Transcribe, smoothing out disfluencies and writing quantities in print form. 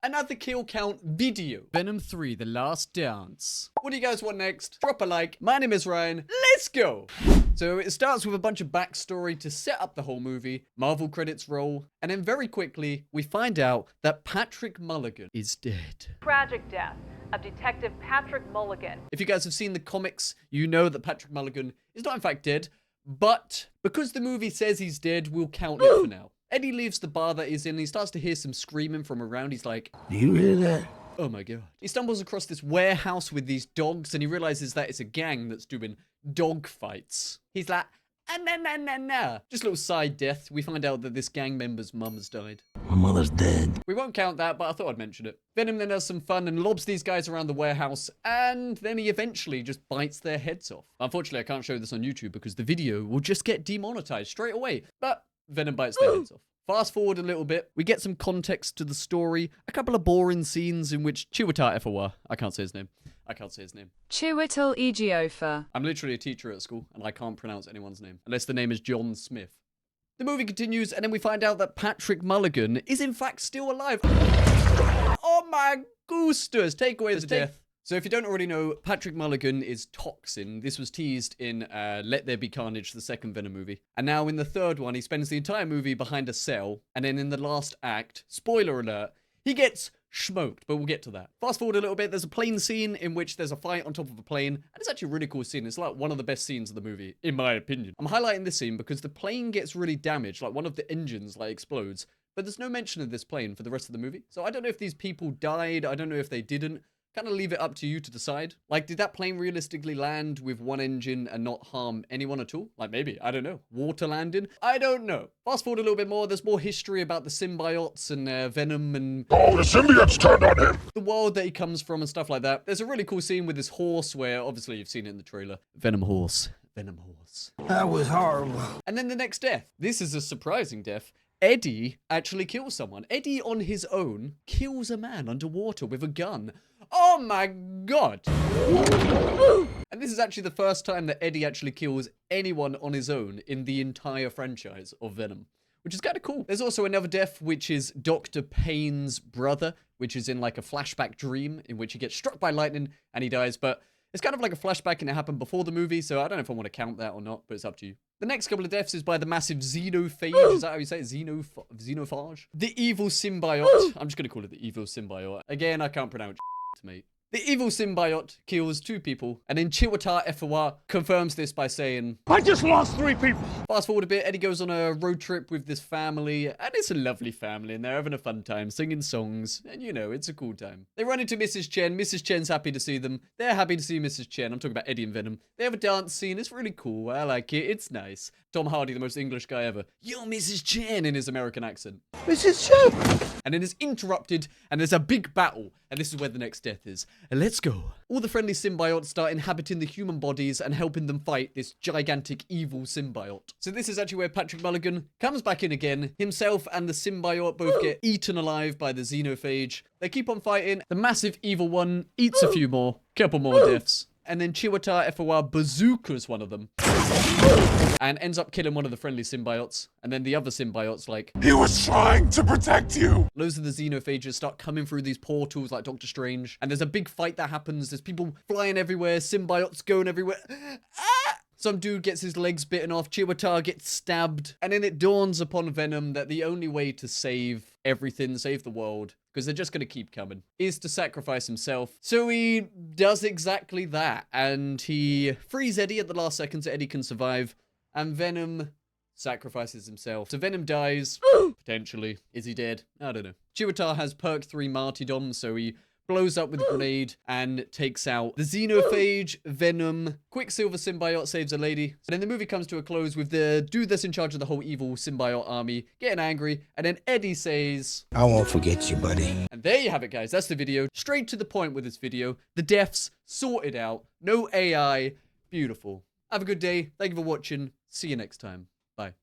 another kill count video. Venom 3, The Last Dance. What do you guys want next? Drop a like. My name is Ryan. Let's go. So it starts with a bunch of backstory to set up the whole movie. Marvel credits roll. And then very quickly, we find out that Patrick Mulligan is dead. Tragic death of Detective Patrick Mulligan. If you guys have seen the comics, you know that Patrick Mulligan is not in fact dead. But because the movie says he's dead, we'll count it for now. Eddie leaves the bar that he's in. He starts to hear some screaming from around. He's like, "Do you hear that?" Oh my god. He stumbles across this warehouse with these dogs and he realizes that it's a gang that's doing dog fights. He's like, nah. Just a little side death. We find out that this gang member's mum has died. My mother's dead. We won't count that, but I thought I'd mention it. Venom then has some fun and lobs these guys around the warehouse, and then he eventually just bites their heads off. Unfortunately, I can't show this on YouTube because the video will just get demonetized straight away, but Venom bites their heads off. Fast forward a little bit, we get some context to the story, a couple of boring scenes in which Chiwetel Ejiofor, I can't say his name. Chiwetel Ejiofor. I'm literally a teacher at school, and I can't pronounce anyone's name, unless the name is John Smith. The movie continues, and then we find out that Patrick Mulligan is in fact still alive. Oh my goostus, take away the death. So if you don't already know, Patrick Mulligan is Toxin. This was teased in Let There Be Carnage, the second Venom movie. And now in the third one, he spends the entire movie behind a cell. And then in the last act, spoiler alert, he gets smoked, but we'll get to that. Fast forward a little bit, there's a plane scene in which there's a fight on top of a plane. And it's actually a really cool scene. It's like one of the best scenes of the movie, in my opinion. I'm highlighting this scene because the plane gets really damaged. Like one of the engines like explodes. But there's no mention of this plane for the rest of the movie. So I don't know if these people died. I don't know if they didn't. Kind of leave it up to you to decide. Like, did that plane realistically land with one engine and not harm anyone at all? Like, maybe, I don't know. Water landing? I don't know. Fast forward a little bit more, there's more history about the symbiotes and Venom and... Oh, the symbiotes turned on him! The world that he comes from and stuff like that. There's a really cool scene with this horse where, obviously you've seen it in the trailer. Venom horse. Venom horse. That was horrible. And then the next death. This is a surprising death. Eddie actually kills someone. Eddie on his own kills a man underwater with a gun. Oh my god. And this is actually the first time that Eddie actually kills anyone on his own in the entire franchise of Venom, which is kind of cool. There's also another death, which is Dr. Payne's brother, which is in like a flashback dream in which he gets struck by lightning and he dies. But it's kind of like a flashback and it happened before the movie, so I don't know if I want to count that or not, but it's up to you. The next couple of deaths is by the massive xenophage. Is that how you say it? Xenophage? The evil symbiote. I'm just going to call it the evil symbiote. Again, I can't pronounce to me. The evil symbiote kills 2 people, and then Chiwetel Ejiofor confirms this by saying, I just lost 3 people! Fast forward a bit, Eddie goes on a road trip with this family, and it's a lovely family, and they're having a fun time, singing songs, and you know, it's a cool time. They run into Mrs. Chen. Mrs. Chen's happy to see them. They're happy to see Mrs. Chen. I'm talking about Eddie and Venom. They have a dance scene. It's really cool. I like it. It's nice. Tom Hardy, the most English guy ever. Yo, Mrs. Chen, in his American accent. Mrs. Chen! And then it's interrupted, and there's a big battle, and this is where the next death is. Let's go. All the friendly symbiotes start inhabiting the human bodies and helping them fight this gigantic evil symbiote. So this is actually where Patrick Mulligan comes back in again. Himself and the symbiote both get eaten alive by the xenophage. They keep on fighting. The massive evil one eats a few more. Couple more deaths. And then Chiwetel Ejiofor bazookas one of them. And ends up killing one of the friendly symbiotes. And then the other symbiote's like, He was trying to protect you! Loads of the xenophages start coming through these portals like Doctor Strange. And there's a big fight that happens. There's people flying everywhere. Symbiotes going everywhere. Ah! Some dude gets his legs bitten off. Chiwetel gets stabbed. And then it dawns upon Venom that the only way to save everything, save the world, because they're just going to keep coming, is to sacrifice himself. So he does exactly that. And he frees Eddie at the last second so Eddie can survive. And Venom sacrifices himself. So Venom dies, potentially. Is he dead? I don't know. Chiwetel has perk 3 martyrdom, so he blows up with a grenade and takes out the xenophage, Venom. Quicksilver symbiote saves a lady. And then the movie comes to a close with the dude that's in charge of the whole evil symbiote army getting angry. And then Eddie says, I won't forget you, buddy. And there you have it, guys. That's the video. Straight to the point with this video. The deaths sorted out. No AI. Beautiful. Have a good day. Thank you for watching. See you next time.